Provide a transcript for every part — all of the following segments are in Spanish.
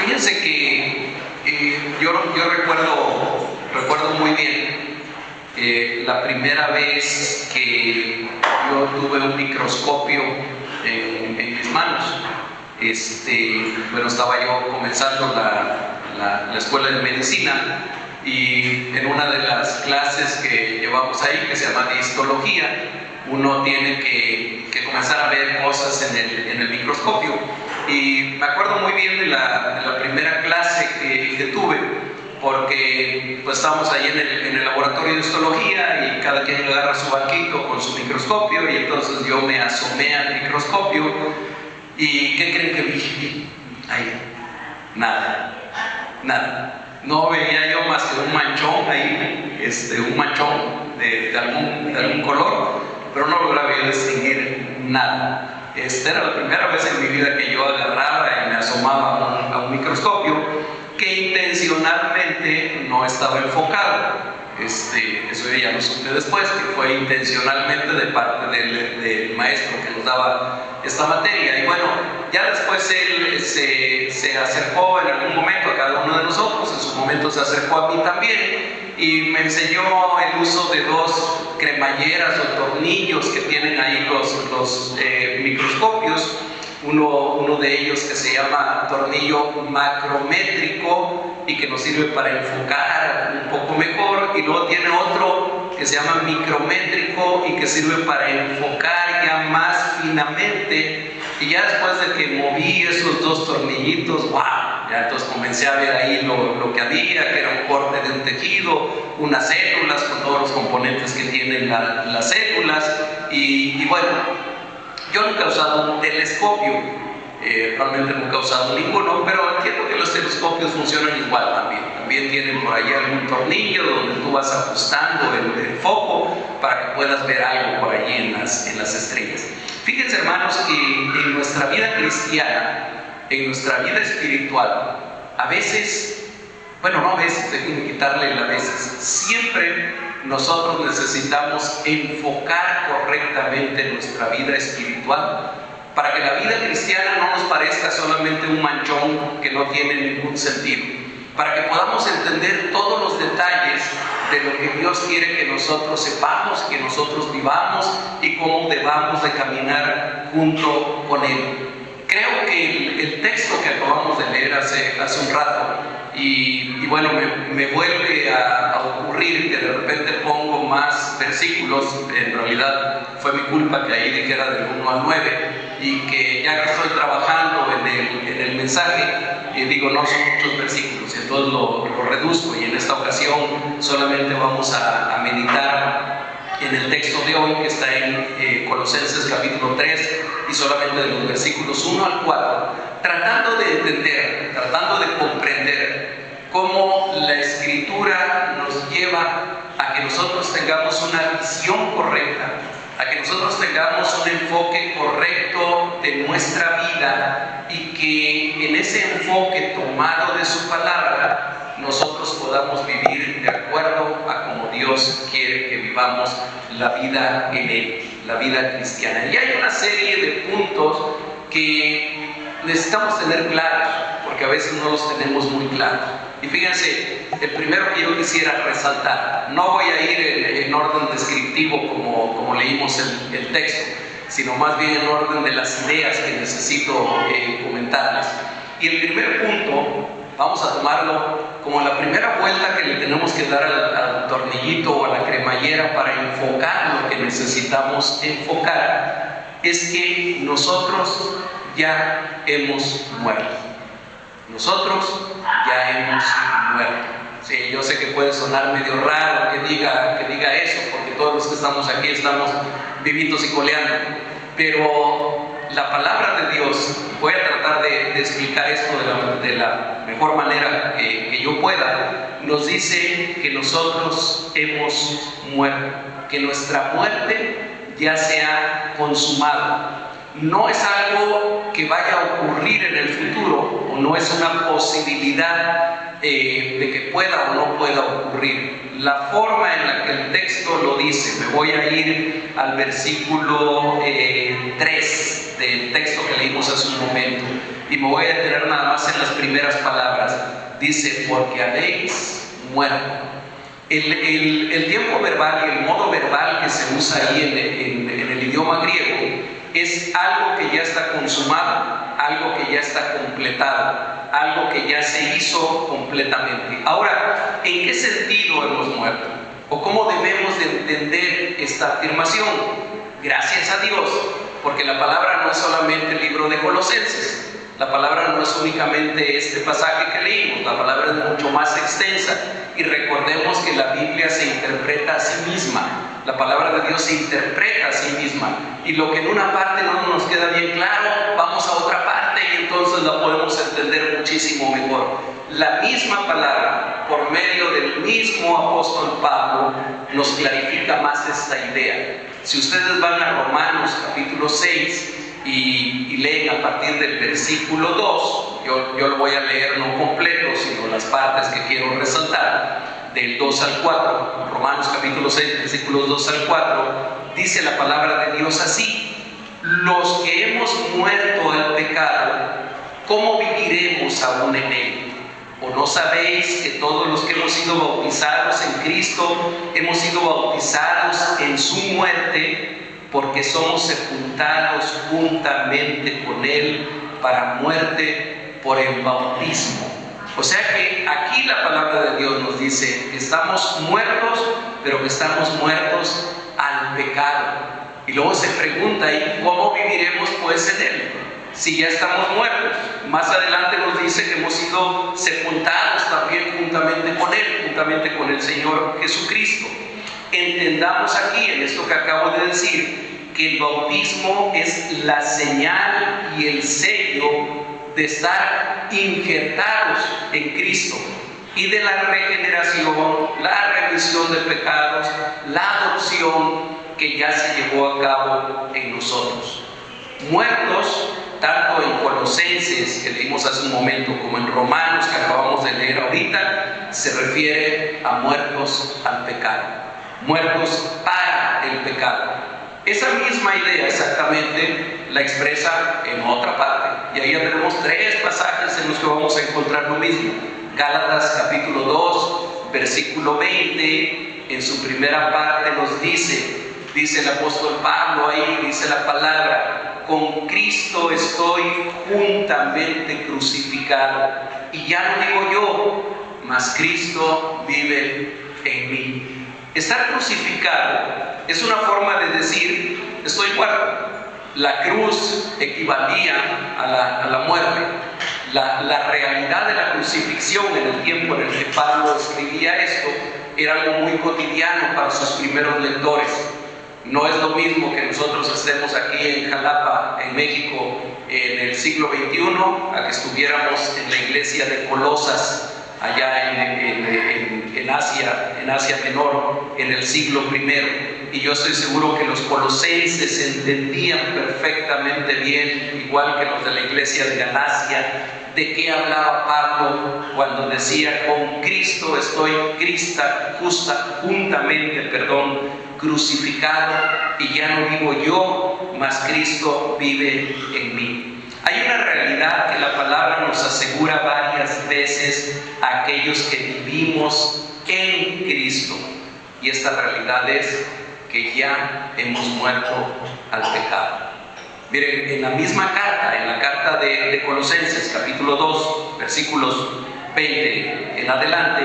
Fíjense que yo recuerdo muy bien la primera vez que yo tuve un microscopio en mis manos. Estaba yo comenzando la escuela de medicina, y en una de las clases que llevamos ahí, que se llama de histología, uno tiene que comenzar a ver cosas en el microscopio. Y me acuerdo muy bien de la primera clase que tuve, porque pues estábamos ahí en el laboratorio de histología, y cada quien agarra su banquito con su microscopio, y entonces yo me asomé al microscopio. ¿Y qué creen que vi? Ahí, nada. No veía yo más que un manchón ahí, un manchón de algún color, pero no lograba yo distinguir nada. Era la primera vez en mi vida que yo agarraba y me asomaba a un microscopio que intencionalmente no estaba enfocado. Eso ya lo supe después, que fue intencionalmente de parte del maestro que nos daba esta materia. Y bueno, ya después él se acercó en algún momento a cada uno de nosotros, en su momento se acercó a mí también, y me enseñó el uso de dos cremalleras o tornillos que tienen ahí los microscopios. Uno de ellos que se llama tornillo macrométrico y que nos sirve para enfocar un poco mejor, y luego tiene otro que se llama micrométrico y que sirve para enfocar ya más finamente. Y ya después de que moví esos dos tornillitos, ¡wow! Ya entonces comencé a ver ahí lo que había, que era un corte de un tejido, unas células con todos los componentes que tienen las células. Y bueno, yo nunca he usado un telescopio, realmente nunca he usado ninguno, pero entiendo que los telescopios funcionan igual también. También tienen por ahí algún tornillo donde tú vas ajustando el foco para que puedas ver algo por allí en las estrellas. Fíjense, hermanos, que en nuestra vida cristiana, en nuestra vida espiritual, a veces, bueno, no a veces, déjenme quitarle el a veces, siempre nosotros necesitamos enfocar correctamente nuestra vida espiritual para que la vida cristiana no nos parezca solamente un manchón que no tiene ningún sentido, para que podamos entender todos los detalles de lo que Dios quiere que nosotros sepamos, que nosotros vivamos y cómo debamos de caminar junto con Él. Creo que el texto que acabamos de leer hace un rato, y bueno, me vuelve a ocurrir que de repente pongo más versículos. En realidad fue mi culpa que ahí dijera del 1 al 9, y que ya que estoy trabajando en el mensaje, digo, no son muchos versículos, y entonces lo reduzco, y en esta ocasión solamente vamos a meditar en el texto de hoy, que está en Colosenses capítulo 3, y solamente de los versículos 1 al 4, tratando de entender, tratando de comprender cómo la Escritura nos lleva a que nosotros tengamos una visión correcta, a que nosotros tengamos un enfoque correcto de nuestra vida, y que en ese enfoque tomado de su palabra nosotros podamos vivir de acuerdo a como Dios quiere que vivamos la vida en Él, la vida cristiana. Y hay una serie de puntos que necesitamos tener claros, porque a veces no los tenemos muy claros. Y fíjense, el primero que yo quisiera resaltar, no voy a ir en orden descriptivo como leímos el texto, sino más bien en orden de las ideas que necesito comentarles. Y el primer punto, vamos a tomarlo como la primera vuelta que le tenemos que dar al tornillito o a la cremallera para enfocar lo que necesitamos enfocar, es que nosotros ya hemos muerto. Nosotros ya hemos muerto. Sí, yo sé que puede sonar medio raro que diga eso, porque todos los que estamos aquí estamos vivitos y coleando, pero la palabra de Dios, voy a tratar de explicar esto de la mejor manera que yo pueda, nos dice que nosotros hemos muerto, que nuestra muerte ya se ha consumado. No es algo que vaya a ocurrir en el futuro, o no es una posibilidad de que pueda o no pueda ocurrir. La forma en la que el texto lo dice, me voy a ir al versículo 3 del texto que leímos hace un momento, y me voy a detener nada más en las primeras palabras. dice, porque habéis muerto. El tiempo verbal y el modo verbal que se usa ahí en el idioma griego es algo que ya está consumado, algo que ya está completado, algo que ya se hizo completamente. Ahora, ¿en qué sentido hemos muerto? ¿O cómo debemos de entender esta afirmación? Gracias a Dios, porque la palabra no es solamente el libro de Colosenses. La palabra no es únicamente este pasaje que leímos, la palabra es mucho más extensa. Y recordemos que la Biblia se interpreta a sí misma. La palabra de Dios se interpreta a sí misma. Y lo que en una parte no nos queda bien claro, vamos a otra parte y entonces la podemos entender muchísimo mejor. La misma palabra, por medio del mismo apóstol Pablo, nos clarifica más esta idea. Si ustedes van a Romanos capítulo 6, y leen a partir del versículo 2, yo lo voy a leer no completo, sino las partes que quiero resaltar, del 2 al 4, Romanos capítulo 6, versículos 2 al 4, dice la palabra de Dios así: los que hemos muerto al pecado, ¿cómo viviremos aún en él? ¿O no sabéis que todos los que hemos sido bautizados en Cristo, hemos sido bautizados en su muerte? Porque somos sepultados juntamente con Él para muerte por el bautismo. O sea que aquí la palabra de Dios nos dice que estamos muertos, pero que estamos muertos al pecado. Y luego se pregunta, ¿y cómo viviremos pues en Él? Si ya estamos muertos. Más adelante nos dice que hemos sido sepultados también juntamente con el Señor Jesucristo. Entendamos aquí, en esto que acabo de decir, que el bautismo es la señal y el sello de estar injertados en Cristo y de la regeneración, la remisión de pecados, la adopción que ya se llevó a cabo en nosotros. Muertos, tanto en Colosenses, que leímos hace un momento, como en Romanos, que acabamos de leer ahorita, se refiere a muertos al pecado. Muertos para el pecado. Esa misma idea exactamente la expresa en otra parte. Y ahí ya tenemos 3 pasajes en los que vamos a encontrar lo mismo. Gálatas capítulo 2, versículo 20, en su primera parte nos dice el apóstol Pablo ahí, dice la palabra: con Cristo estoy juntamente crucificado. Y ya no digo yo, mas Cristo vive en mí. Estar crucificado es una forma de decir, estoy muerto. La cruz equivalía a la muerte. La realidad de la crucifixión en el tiempo en el que Pablo escribía esto era algo muy cotidiano para sus primeros lectores. No es lo mismo que nosotros estemos aquí en Jalapa, en México, en el siglo XXI, a que estuviéramos en la iglesia de Colosas, allá en Asia Menor, en el siglo I. Y yo estoy seguro que los colosenses entendían perfectamente bien, igual que los de la iglesia de Galacia, de qué hablaba Pablo cuando decía: con Cristo estoy juntamente crucificado, y ya no vivo yo, mas Cristo vive en mí. Hay una realidad que la palabra nos asegura varias veces a aquellos que vivimos en Cristo, y esta realidad es que ya hemos muerto al pecado. Miren, en la misma carta, en la carta de Colosenses capítulo 2, versículos 20 en adelante,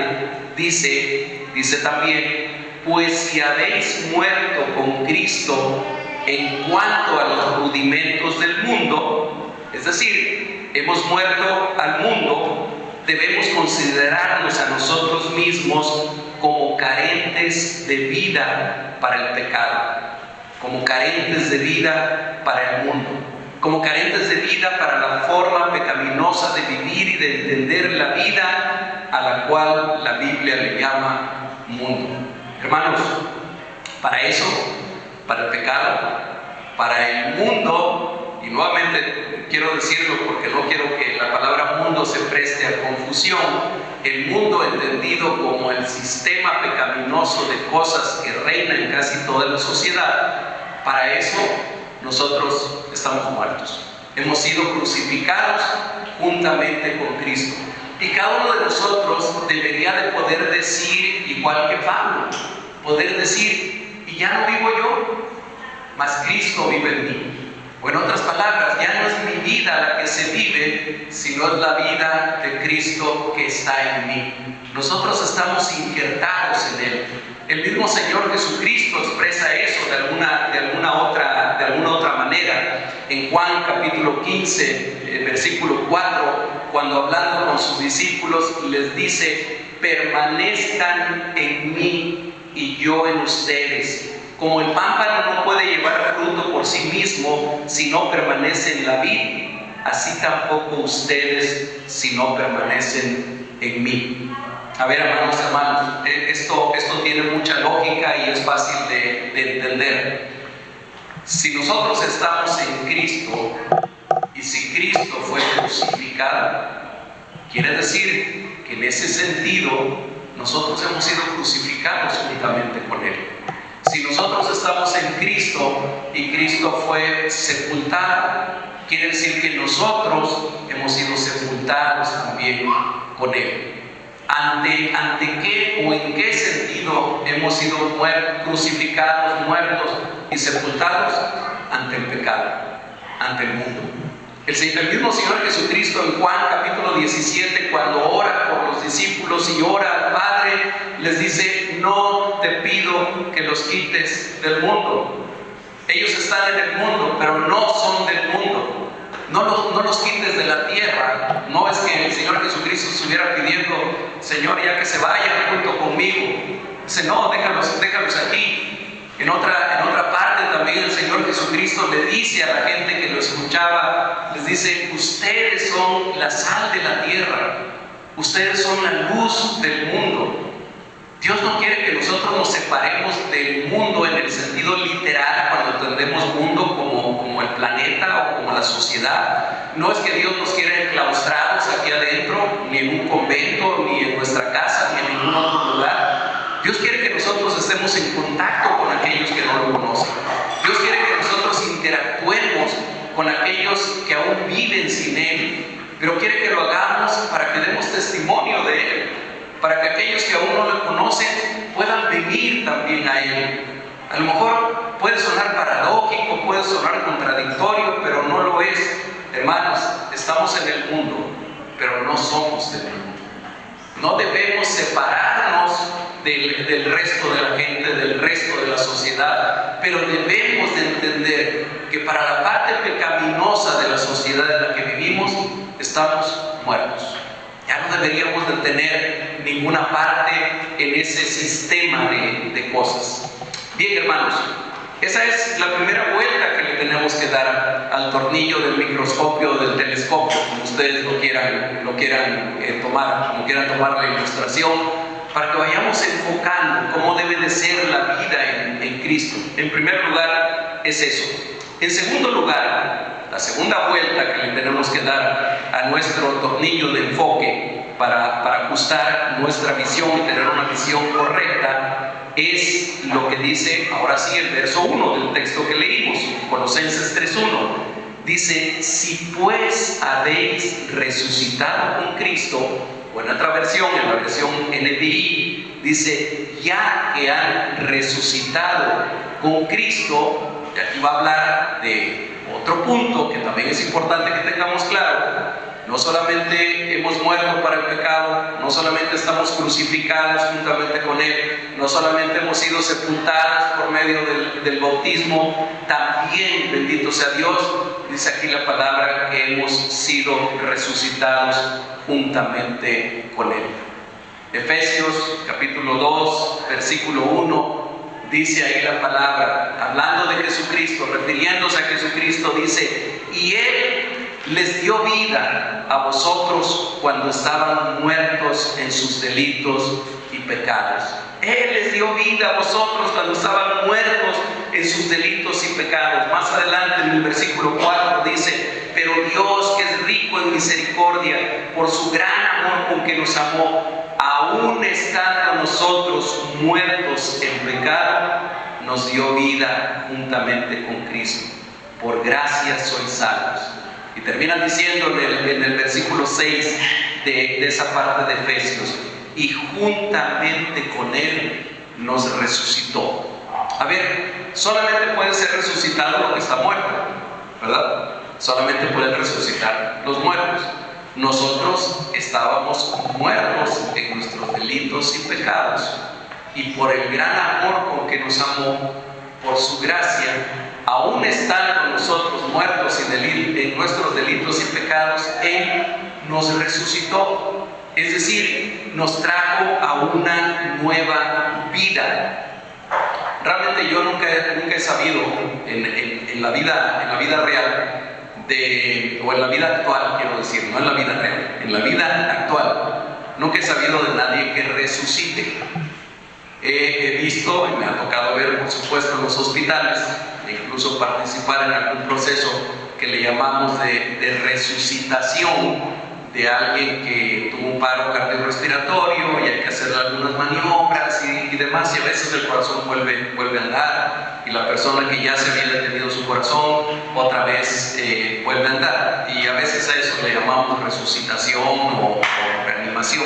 dice también: pues si habéis muerto con Cristo en cuanto a los rudimentos del mundo, es decir, hemos muerto al mundo, debemos considerarnos a nosotros mismos como carentes de vida para el pecado, como carentes de vida para el mundo, como carentes de vida para la forma pecaminosa de vivir y de entender la vida a la cual la Biblia le llama mundo. Hermanos, para eso, para el pecado, para el mundo, y nuevamente quiero decirlo porque no quiero que la palabra mundo se preste a confusión, el mundo entendido como el sistema pecaminoso de cosas que reina en casi toda la sociedad, para eso nosotros estamos muertos. Hemos sido crucificados juntamente con Cristo. Y cada uno de nosotros debería de poder decir, igual que Pablo, poder decir, y ya no vivo yo, mas Cristo vive en mí. O en otras palabras, ya no es mi vida la que se vive, sino es la vida de Cristo que está en mí. Nosotros estamos injertados en Él. El mismo Señor Jesucristo expresa eso de alguna otra manera. En Juan capítulo 15, versículo 4, cuando hablando con sus discípulos les dice: permanezcan en mí y yo en ustedes. Como el pámpano no puede llevar fruto por sí mismo si no permanece en la vid, así tampoco ustedes si no permanecen en mí. A ver, hermanos, esto tiene mucha lógica y es fácil de entender. Si nosotros estamos en Cristo y si Cristo fue crucificado, quiere decir que en ese sentido nosotros hemos sido crucificados juntamente con Él. Si nosotros estamos en Cristo y Cristo fue sepultado, quiere decir que nosotros hemos sido sepultados también con Él. ¿Ante qué o en qué sentido hemos sido crucificados, muertos y sepultados? Ante el pecado, ante el mundo. El mismo Señor Jesucristo en Juan capítulo 17, cuando ora por los discípulos y ora al Padre, les dice: no te pido que los quites del mundo. Ellos están en el mundo, pero no son del mundo. No los quites de la tierra. No es que el Señor Jesucristo estuviera pidiendo: Señor, ya que se vayan junto conmigo. Dice: no, déjalos aquí. En otra parte también el Señor Jesucristo le dice a la gente que lo escuchaba, les dice: ustedes son la sal de la tierra, ustedes son la luz del mundo. Dios no quiere que nosotros nos separemos del mundo en el sentido literal, cuando entendemos mundo como el planeta o como la sociedad. No es que Dios nos quiera enclaustrados aquí adentro, ni en un convento, ni en nuestra casa, ni en ningún otro lugar. Dios quiere que nosotros estemos en contacto con aquellos que no lo conocen. Dios quiere que nosotros interactuemos con aquellos que aún viven sin Él, pero quiere que lo hagamos para que demos testimonio de Él, para que aquellos que aún no lo conocen puedan venir también a Él. A lo mejor puede sonar paradójico, puede sonar contradictorio, pero no lo es. Hermanos, estamos en el mundo, pero no somos del mundo. No debemos separarnos del resto de la gente, del resto de la sociedad, pero debemos de entender que para la parte pecaminosa de la sociedad en la que vivimos, estamos muertos. Ya no deberíamos de tener ninguna parte en ese sistema de cosas. Bien, hermanos, esa es la primera vuelta que le tenemos que dar al tornillo del microscopio o del telescopio, como ustedes lo quieran tomar, como quieran tomar la ilustración, para que vayamos enfocando cómo debe de ser la vida en Cristo. En primer lugar, es eso. En segundo lugar, la segunda vuelta que le tenemos que dar a nuestro tornillo de enfoque para ajustar nuestra visión y tener una visión correcta, es lo que dice ahora sí el verso 1 del texto que leímos, Colosenses 3:1. Dice: si pues habéis resucitado con Cristo, o en otra versión, en la versión NBI, dice: ya que han resucitado con Cristo. Y aquí va a hablar de otro punto que también es importante que tengamos claro. No solamente hemos muerto para el pecado, no solamente estamos crucificados juntamente con Él, no solamente hemos sido sepultados por medio del bautismo, también, bendito sea Dios, dice aquí la palabra, que hemos sido resucitados juntamente con Él. Efesios capítulo 2, versículo 1, dice ahí la palabra, hablando de Jesucristo, refiriéndose a Jesucristo, dice: y Él les dio vida a vosotros cuando estaban muertos en sus delitos y pecados. Él les dio vida a vosotros cuando estaban muertos en sus delitos y pecados. Más adelante en el versículo 4 dice: pero Dios, que es rico en misericordia, por su gran amor con que nos amó, aún estando nosotros muertos en pecado, nos dio vida juntamente con Cristo. Por gracia sois salvos. Y termina diciendo en el versículo 6: de esa parte de Efesios. Y juntamente con Él nos resucitó. A ver, solamente puede ser resucitado lo que está muerto, ¿verdad? Solamente pueden resucitar los muertos. Nosotros estábamos muertos en nuestros delitos y pecados, y por el gran amor con que nos amó, por su gracia, aún estando nosotros muertos en nuestros delitos y pecados, Él nos resucitó. Es decir, nos trajo a una nueva vida. Realmente yo nunca he sabido en la vida real, o en la vida actual, quiero decir, no en la vida real, en la vida actual, nunca he sabido de nadie que resucite. He visto y me ha tocado ver, por supuesto, en los hospitales, e incluso participar en algún proceso que le llamamos de resucitación, de alguien que tuvo un paro cardiorrespiratorio y hay que hacerle algunas maniobras y demás, y a veces el corazón vuelve a andar, y la persona que ya se había detenido su corazón otra vez vuelve a andar, y a veces a eso le llamamos resucitación o reanimación.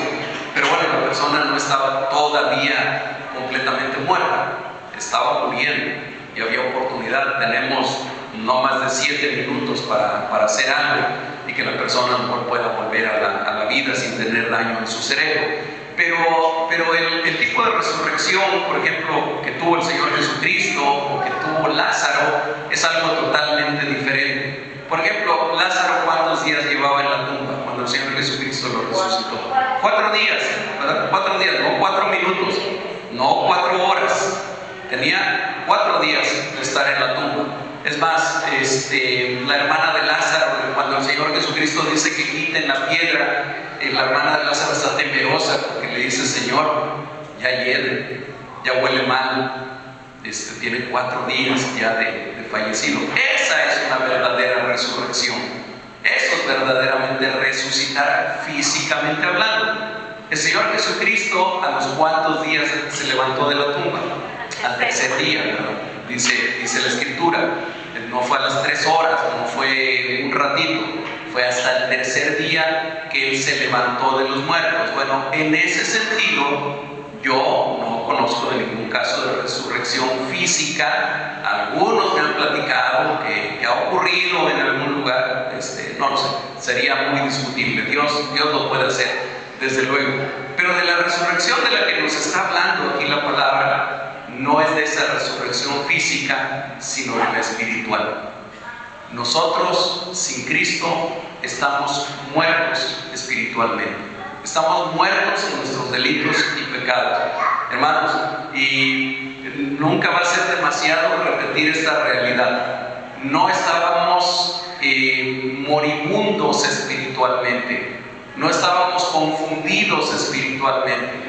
Pero bueno, la persona no estaba todavía completamente muerta, estaba muriendo y había oportunidad. Tenemos no más de 7 minutos para hacer algo y que la persona pueda volver a la vida sin tener daño en su cerebro. Pero el tipo de resurrección, por ejemplo, que tuvo el Señor Jesucristo o que tuvo Lázaro, es algo totalmente diferente. Por ejemplo, Lázaro, ¿cuántos días llevaba en la tumba cuando el Señor Jesucristo lo resucitó? 4 días, ¿verdad? 4 días, no 4 minutos, no 4 horas. Tenía 4 días de estar en la tumba. Es más, la hermana de Lázaro, cuando el Señor Jesucristo dice que quiten la piedra, la hermana de Lázaro está temerosa porque le dice: Señor, ya hiede, ya huele mal, tiene 4 días ya de fallecido. Esa es una verdadera resurrección. Eso es verdaderamente resucitar físicamente hablando. El Señor Jesucristo, ¿a los cuántos días se levantó de la tumba? Al tercer día, ¿verdad? Dice la Escritura. No fue a las 3 horas, no fue un ratito, fue hasta el tercer día que Él se levantó de los muertos. Bueno, en ese sentido, yo no conozco de ningún caso de resurrección física. Algunos me han platicado que ha ocurrido en algún lugar, no lo sé, sería muy discutible. Dios lo puede hacer, desde luego. Pero de la resurrección de la que nos está hablando aquí la palabra, no es de esa resurrección física, sino de la espiritual. Nosotros, sin Cristo, estamos muertos espiritualmente. Estamos muertos en nuestros delitos y pecados. Hermanos, y nunca va a ser demasiado repetir esta realidad. No estábamos moribundos espiritualmente. No estábamos confundidos espiritualmente.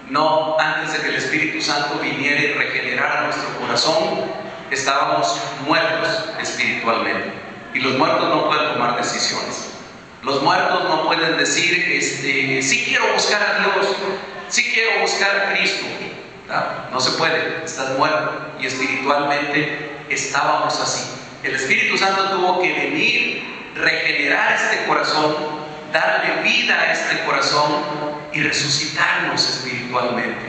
No, antes de que el Espíritu Santo viniera y regenerara nuestro corazón, estábamos muertos espiritualmente. Y los muertos no pueden tomar decisiones. Los muertos no pueden decir, sí quiero buscar a Dios, sí quiero buscar a Cristo. No se puede, estás muerto. Y espiritualmente estábamos así. El Espíritu Santo tuvo que venir, regenerar este corazón, darle vida a este corazón y resucitarnos espiritualmente.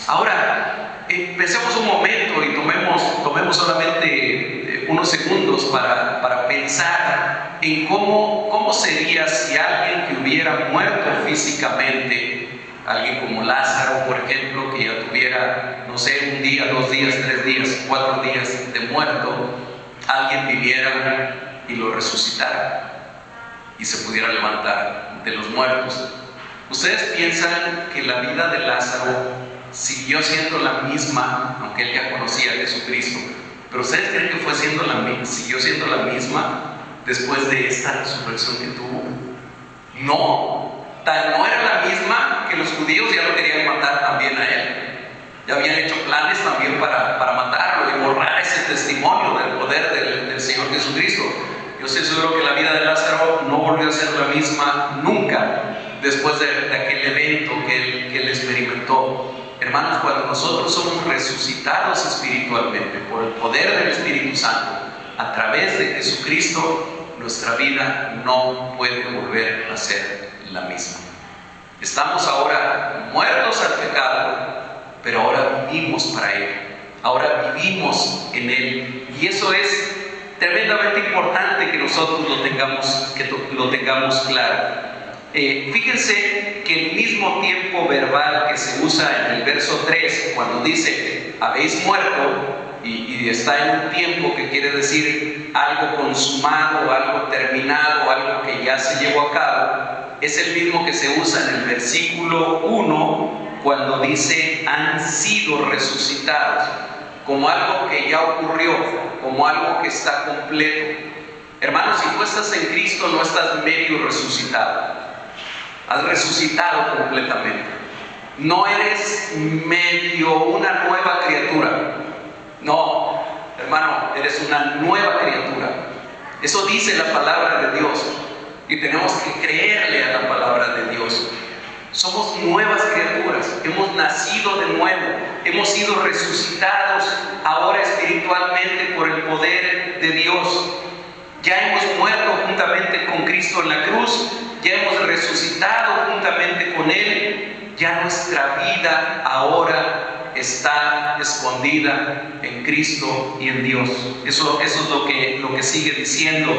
Ahora, pensemos un momento y tomemos solamente unos segundos para pensar en cómo sería si alguien que hubiera muerto físicamente, alguien como Lázaro, por ejemplo, que ya tuviera, no sé, 1 día, 2 días, 3 días, 4 días de muerto, alguien viviera y lo resucitara y se pudiera levantar de los muertos. ¿Ustedes piensan que la vida de Lázaro siguió siendo la misma, aunque él ya conocía a Jesucristo? ¿Pero ustedes creen que siguió siendo la misma después de esta resurrección que tuvo? No, no era la misma que los judíos ya lo querían matar también a él. Ya habían hecho planes también para matarlo y borrar ese testimonio del poder del Señor Jesucristo. Yo estoy seguro que la vida de Lázaro no volvió a ser la misma nunca después de aquel evento que él experimentó. Hermanos, cuando nosotros somos resucitados espiritualmente por el poder del Espíritu Santo, a través de Jesucristo, nuestra vida no puede volver a ser la misma. Estamos ahora muertos al pecado, pero ahora vivimos para Él. Ahora vivimos en Él. Y eso es tremendamente importante que nosotros lo tengamos claro. Fíjense que el mismo tiempo verbal que se usa en el verso 3, cuando dice habéis muerto, y está en un tiempo que quiere decir algo consumado, algo terminado, algo que ya se llevó a cabo, es el mismo que se usa en el versículo 1 cuando dice han sido resucitados, como algo que ya ocurrió, como algo que está completo. Hermanos, si tú estás en Cristo, no estás medio resucitado, has resucitado completamente. No eres medio una nueva criatura. No, hermano, eres una nueva criatura. Eso dice la palabra de Dios y tenemos que creerle a la palabra de Dios. Somos nuevas criaturas, hemos nacido de nuevo, hemos sido resucitados ahora espiritualmente por el poder de Dios. Ya hemos muerto juntamente con Cristo en la cruz, ya hemos resucitado juntamente con Él, ya nuestra vida ahora está escondida en Cristo y en Dios. Eso es lo que sigue diciendo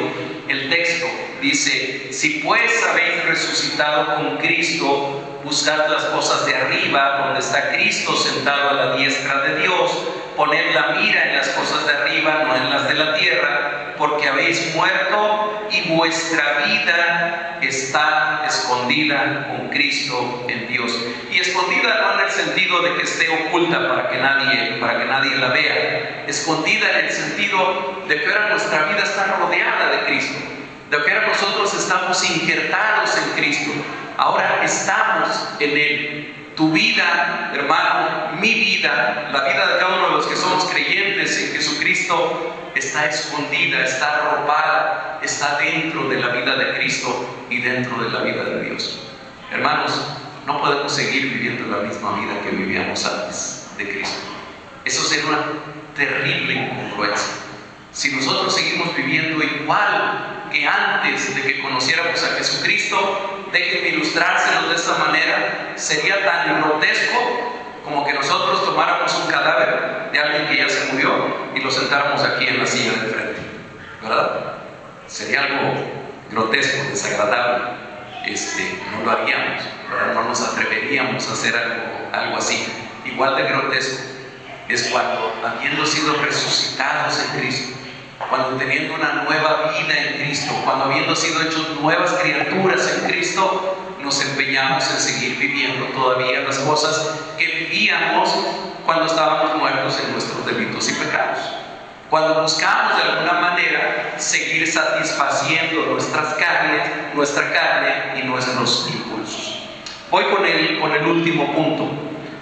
el texto. Dice, si pues habéis resucitado con Cristo, buscad las cosas de arriba, donde está Cristo sentado a la diestra de Dios. Poned la mira en las cosas de arriba, no en las de la tierra, porque habéis muerto y vuestra vida está escondida con Cristo en Dios. Y escondida no en el sentido de que esté oculta para que nadie la vea. Escondida en el sentido de que ahora nuestra vida está rodeada de Cristo, de que ahora nosotros estamos injertados en Cristo. Ahora estamos en Él. Tu vida, hermano, mi vida, la vida de cada uno de los que somos creyentes en Jesucristo está escondida, está arropada, está dentro de la vida de Cristo y dentro de la vida de Dios. Hermanos, no podemos seguir viviendo la misma vida que vivíamos antes de Cristo. Eso sería una terrible incongruencia. Si nosotros seguimos viviendo igual que antes de que conociéramos a Jesucristo, déjenme ilustrárselo de esta manera, sería tan grotesco como que nosotros tomáramos un cadáver de alguien que ya se murió y lo sentáramos aquí en la silla de frente, ¿verdad? Sería algo grotesco, desagradable. No lo haríamos, ¿verdad? No nos atreveríamos a hacer algo así. Igual de grotesco es cuando, habiendo sido resucitados en Cristo, cuando teniendo una nueva vida en Cristo, cuando habiendo sido hechos nuevas criaturas en Cristo, nos empeñamos en seguir viviendo todavía las cosas que vivíamos cuando estábamos muertos en nuestros delitos y pecados. Cuando buscamos de alguna manera seguir satisfaciendo nuestra carne y nuestros impulsos. Voy con el último punto.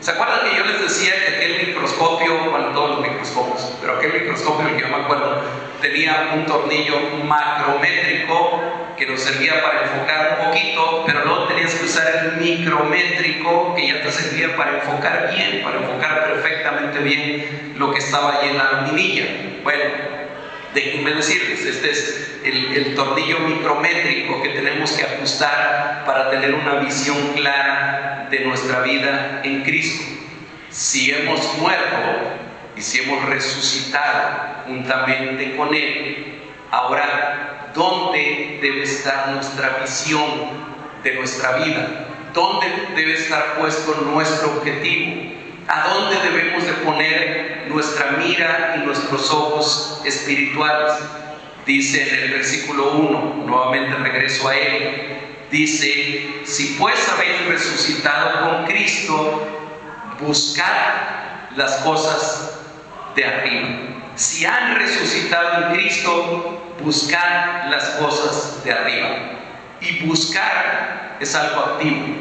¿Se acuerdan que yo les decía que aquel microscopio, bueno, todos los microscopios, pero aquel microscopio, el que yo me acuerdo, tenía un tornillo macrométrico que nos servía para enfocar un poquito, pero luego tenías que usar el micrométrico que ya te servía para enfocar bien, para enfocar perfectamente bien lo que estaba ahí en la laminilla? Bueno, déjenme decirles, este es el tornillo micrométrico que tenemos que ajustar para tener una visión clara de nuestra vida en Cristo. Si hemos muerto y si hemos resucitado juntamente con Él, ahora, ¿dónde debe estar nuestra visión de nuestra vida? ¿Dónde debe estar puesto nuestro objetivo? ¿A dónde debemos de poner nuestra mira y nuestros ojos espirituales? Dice en el versículo 1, nuevamente regreso a él, dice, si pues habéis resucitado con Cristo, buscad las cosas de arriba. Si han resucitado en Cristo, buscad las cosas de arriba. Y buscar es algo activo.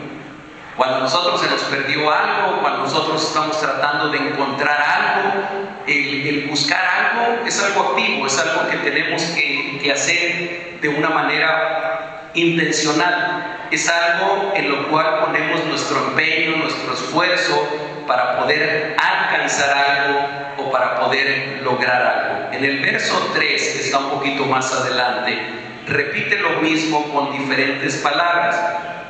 Cuando a nosotros se nos perdió algo, cuando nosotros estamos tratando de encontrar algo, el buscar algo es algo activo, es algo que tenemos que hacer de una manera intencional. Es algo en lo cual ponemos nuestro empeño, nuestro esfuerzo para poder alcanzar algo o para poder lograr algo. En el verso 3, que está un poquito más adelante, repite lo mismo con diferentes palabras,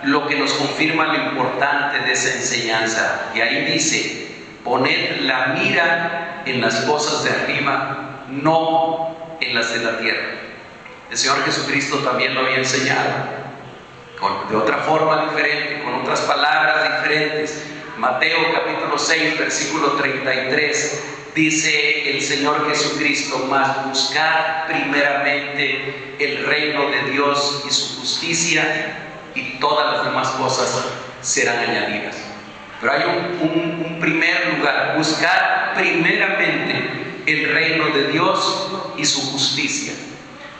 lo que nos confirma lo importante de esa enseñanza. Y ahí dice: poned la mira en las cosas de arriba, no en las de la tierra. El Señor Jesucristo también lo había enseñado, de otra forma diferente, con otras palabras diferentes. Mateo capítulo 6, versículo 33, dice el Señor Jesucristo: mas buscad primeramente el reino de Dios y su justicia, y todas las demás cosas serán añadidas. Pero hay un primer lugar: buscar primeramente el reino de Dios y su justicia.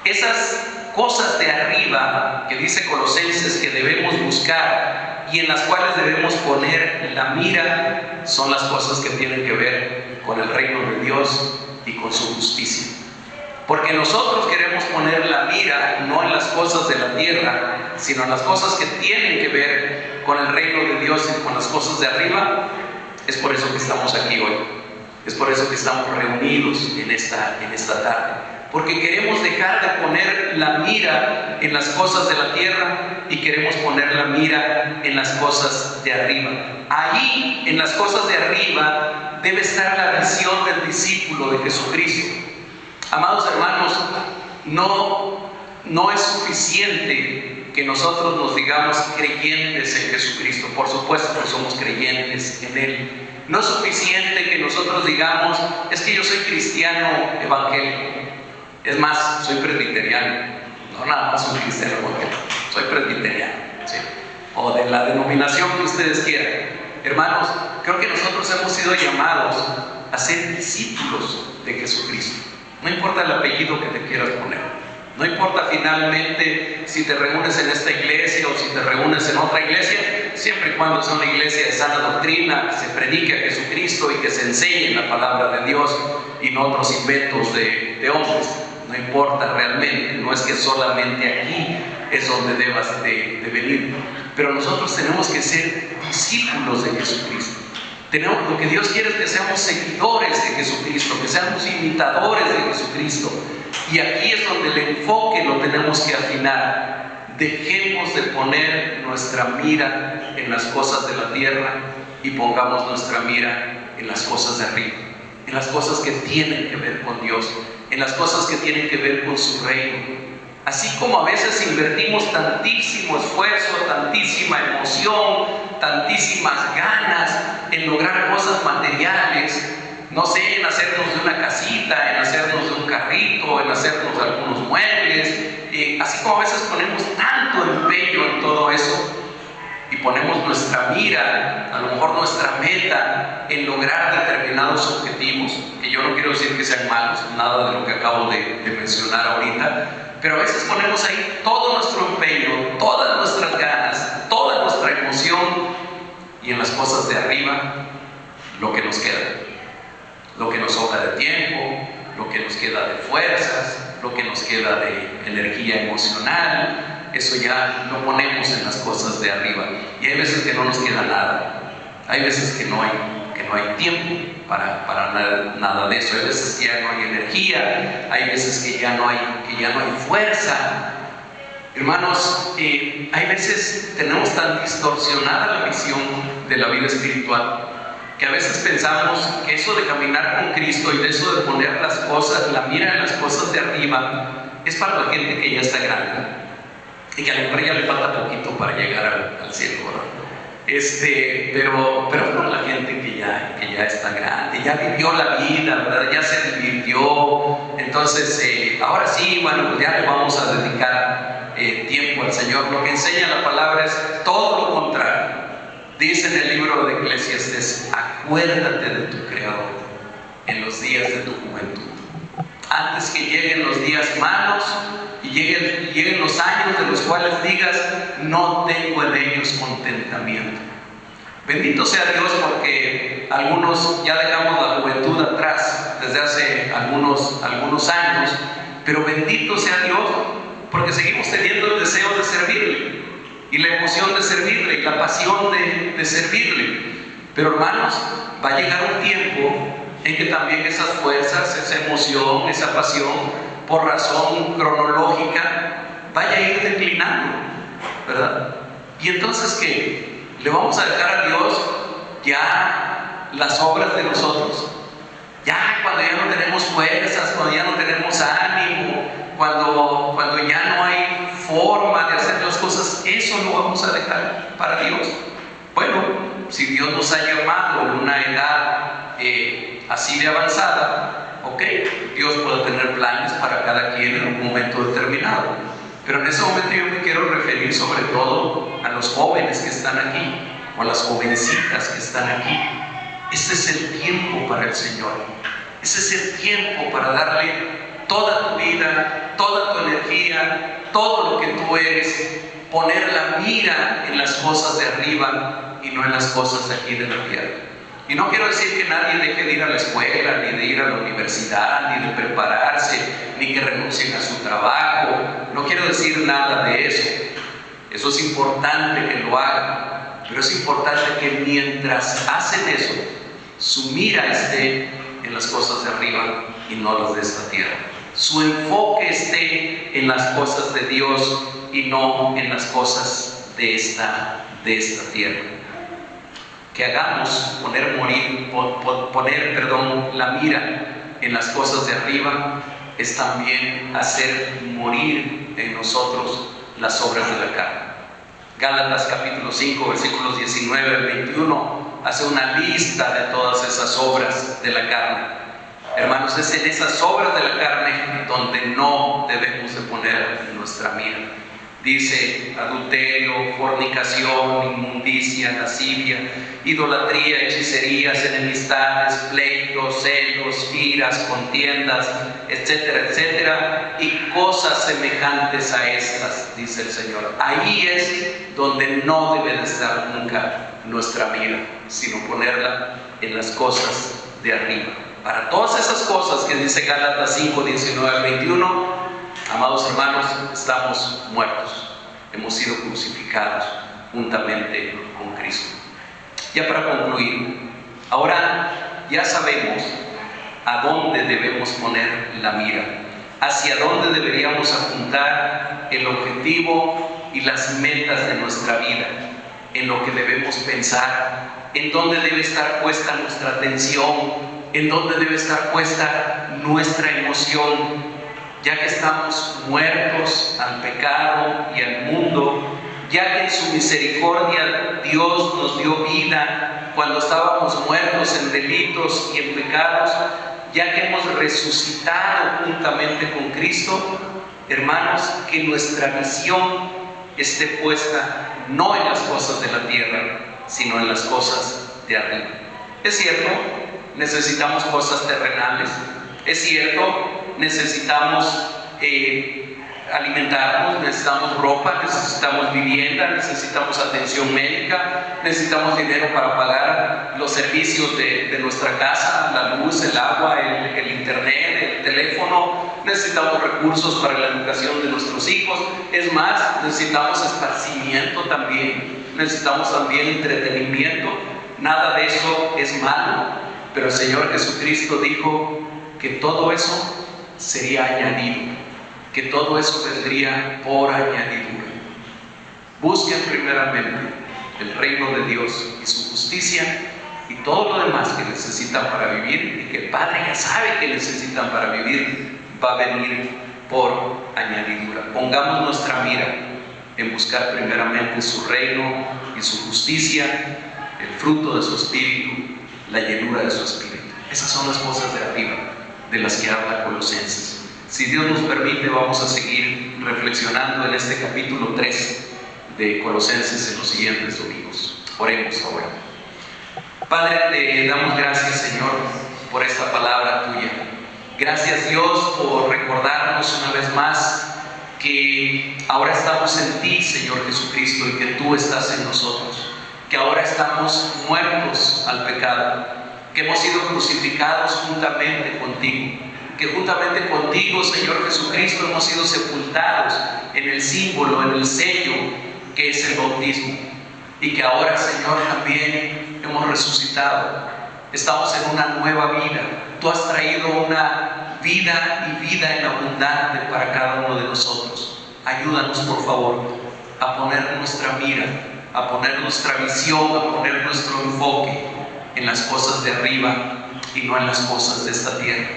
Esas cosas de arriba que dice Colosenses que debemos buscar y en las cuales debemos poner la mira, son las cosas que tienen que ver con el reino de Dios y con su justicia. Porque nosotros queremos poner la mira no en las cosas de la tierra, sino en las cosas que tienen que ver con el reino de Dios y con las cosas de arriba. Es por eso que estamos aquí hoy. Es por eso que estamos reunidos en esta tarde. Porque queremos dejar de poner la mira en las cosas de la tierra y queremos poner la mira en las cosas de arriba. Ahí, en las cosas de arriba, debe estar la visión del discípulo de Jesucristo. Amados hermanos, no es suficiente que nosotros nos digamos creyentes en Jesucristo. Por supuesto que somos creyentes en Él. No es suficiente que nosotros digamos: es que yo soy cristiano evangélico. Es más, soy presbiteriano. No, nada más soy cristiano evangélico, soy presbiteriano, ¿sí? O de la denominación que ustedes quieran. Hermanos, creo que nosotros hemos sido llamados a ser discípulos de Jesucristo. No importa el apellido que te quieras poner, no importa finalmente si te reúnes en esta iglesia o si te reúnes en otra iglesia, siempre y cuando sea una iglesia de sana doctrina, que se predique a Jesucristo y que se enseñe la palabra de Dios y no otros inventos de hombres. No importa realmente, no es que solamente aquí es donde debas de venir, pero nosotros tenemos que ser discípulos de Jesucristo. Lo que Dios quiere es que seamos seguidores de Jesucristo, que seamos imitadores de Jesucristo. Y aquí es donde el enfoque lo tenemos que afinar. Dejemos de poner nuestra mira en las cosas de la tierra y pongamos nuestra mira en las cosas de arriba, en las cosas que tienen que ver con Dios, en las cosas que tienen que ver con su reino. Así como a veces invertimos tantísimo esfuerzo, tantísima emoción, tantísimas ganas en lograr cosas materiales, no sé, en hacernos de una casita, en hacernos de un carrito, en hacernos de algunos muebles, así como a veces ponemos tanto empeño en todo eso y ponemos nuestra mira, a lo mejor nuestra meta en lograr determinados objetivos, que yo no quiero decir que sean malos, nada de lo que acabo de mencionar ahorita, pero a veces ponemos ahí todo nuestro empeño, todas nuestras ganas, toda nuestra emoción, y en las cosas de arriba lo que nos queda, lo que nos sobra de tiempo, lo que nos queda de fuerzas, lo que nos queda de energía emocional, eso ya lo ponemos en las cosas de arriba. Y hay veces que no nos queda nada, hay veces que no hay tiempo para nada de eso, hay veces que ya no hay energía, hay veces que ya no hay fuerza. Hermanos, hay veces tenemos tan distorsionada la visión de la vida espiritual que a veces pensamos que eso de caminar con Cristo y de eso de poner las cosas, la mira en las cosas de arriba, es para la gente que ya está grande y que a lo mejor ya le falta poquito para llegar al cielo, ¿verdad? Pero para la gente que ya está grande, ya vivió la vida, ¿verdad? Ya se divirtió, entonces ahora sí, bueno, pues ya le vamos a dedicar tiempo al Señor. Lo que enseña la palabra es todo lo contrario. Dice en el libro de Eclesiastés: acuérdate de tu Creador en los días de tu juventud, antes que lleguen los días malos y lleguen los años de los cuales digas: no tengo en ellos contentamiento. Bendito sea Dios, porque algunos ya dejamos la juventud atrás desde hace algunos años, pero bendito sea Dios porque seguimos teniendo el deseo de servirle y la emoción de servirle y la pasión de servirle. Pero hermanos, va a llegar un tiempo en que también esas fuerzas, esa emoción, esa pasión, por razón cronológica, vaya a ir declinando, ¿verdad? Y entonces, ¿qué? ¿Le vamos a dejar a Dios ya las obras de nosotros? Ya cuando ya no tenemos fuerzas, cuando ya no tenemos ánimo, cuando ya no hay forma de hacer las cosas, eso lo vamos a dejar para Dios. Bueno, si Dios nos ha llamado en una edad así de avanzada, ok, Dios puede tener planes para cada quien en un momento determinado. Pero en ese momento yo me quiero referir sobre todo a los jóvenes que están aquí, o a las jovencitas que están aquí. Este es el tiempo para el Señor. Ese es el tiempo para darle toda tu vida, toda tu energía, todo lo que tú eres, poner la mira en las cosas de arriba y no en las cosas de aquí de la tierra. Y no quiero decir que nadie deje de ir a la escuela, ni de ir a la universidad, ni de prepararse, ni que renuncien a su trabajo. No quiero decir nada de eso. Eso es importante que lo hagan, pero es importante que mientras hacen eso, su mira esté en las cosas de arriba y no las de esta tierra. Su enfoque esté en las cosas de Dios y no en las cosas de esta tierra. Que hagamos poner la mira en las cosas de arriba es también hacer morir en nosotros las obras de la carne. Gálatas capítulo 5 versículos 19 al 21 hace una lista de todas esas obras de la carne. Hermanos, es en esas obras de la carne donde no debemos de poner nuestra mira. Dice adulterio, fornicación, inmundicia, lascivia, idolatría, hechicerías, enemistades, pleitos, celos, iras, contiendas, etcétera, etcétera, y cosas semejantes a estas, dice el Señor. Ahí es donde no debe de estar nunca nuestra mira, sino ponerla en las cosas de arriba. Para todas esas cosas que dice Gálatas 5, 19 al 21, amados hermanos, estamos muertos. Hemos sido crucificados juntamente con Cristo. Ya para concluir, ahora ya sabemos a dónde debemos poner la mira, hacia dónde deberíamos apuntar el objetivo y las metas de nuestra vida, en lo que debemos pensar, en dónde debe estar puesta nuestra atención, en dónde debe estar puesta nuestra emoción. Ya que estamos muertos al pecado y al mundo, ya que en su misericordia Dios nos dio vida cuando estábamos muertos en delitos y en pecados, ya que hemos resucitado juntamente con Cristo, hermanos, que nuestra visión esté puesta no en las cosas de la tierra, sino en las cosas de arriba. Es cierto, necesitamos cosas terrenales. Es cierto, necesitamos alimentarnos, necesitamos ropa, necesitamos vivienda, necesitamos atención médica, necesitamos dinero para pagar los servicios de nuestra casa, la luz, el agua, el internet, el teléfono, necesitamos recursos para la educación de nuestros hijos. Es más, necesitamos esparcimiento también, necesitamos también entretenimiento. Nada de eso es malo, pero el Señor Jesucristo dijo que todo eso sería añadido, que todo eso vendría por añadidura. Busquen primeramente el reino de Dios y su justicia, y todo lo demás que necesitan para vivir, y que el Padre ya sabe que necesitan para vivir, va a venir por añadidura. Pongamos nuestra mira en buscar primeramente su reino y su justicia, el fruto de su espíritu, la llenura de su espíritu. Esas son las cosas de arriba, de las que habla Colosenses. Si Dios nos permite, vamos a seguir reflexionando en este capítulo 3 de Colosenses en los siguientes domingos. Oremos ahora. Padre, te damos gracias, Señor, por esta palabra tuya. Gracias, Dios, por recordarnos una vez más que ahora estamos en ti, Señor Jesucristo, y que tú estás en nosotros. Que ahora estamos muertos al pecado, que hemos sido crucificados juntamente contigo, que juntamente contigo, Señor Jesucristo, hemos sido sepultados en el símbolo, en el sello que es el bautismo, y que ahora, Señor, también hemos resucitado. Estamos en una nueva vida. Tú has traído una vida y vida en abundante para cada uno de nosotros. ayúdanos por favor a poner nuestra mira, a poner nuestra visión, a poner nuestro enfoque en las cosas de arriba y no en las cosas de esta tierra.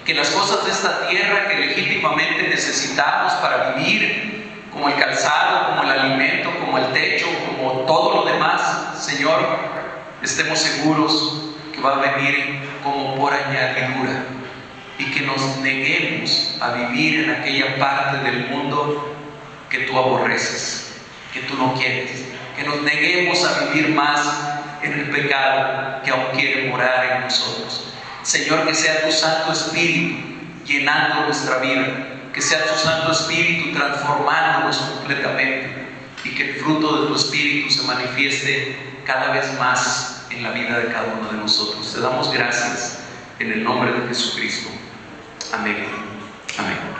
Que las cosas de esta tierra que legítimamente necesitamos para vivir, como el calzado, como el alimento, como el techo, como todo lo demás, Señor, estemos seguros que va a venir como por añadidura, y que nos neguemos a vivir en aquella parte del mundo que tú aborreces, que tú no quieres, que nos neguemos a vivir más en el pecado que aún quiere morar en nosotros. Señor, que sea tu Santo Espíritu llenando nuestra vida, que sea tu Santo Espíritu transformándonos completamente, y que el fruto de tu Espíritu se manifieste cada vez más en la vida de cada uno de nosotros. Te damos gracias en el nombre de Jesucristo. Amén. Amén.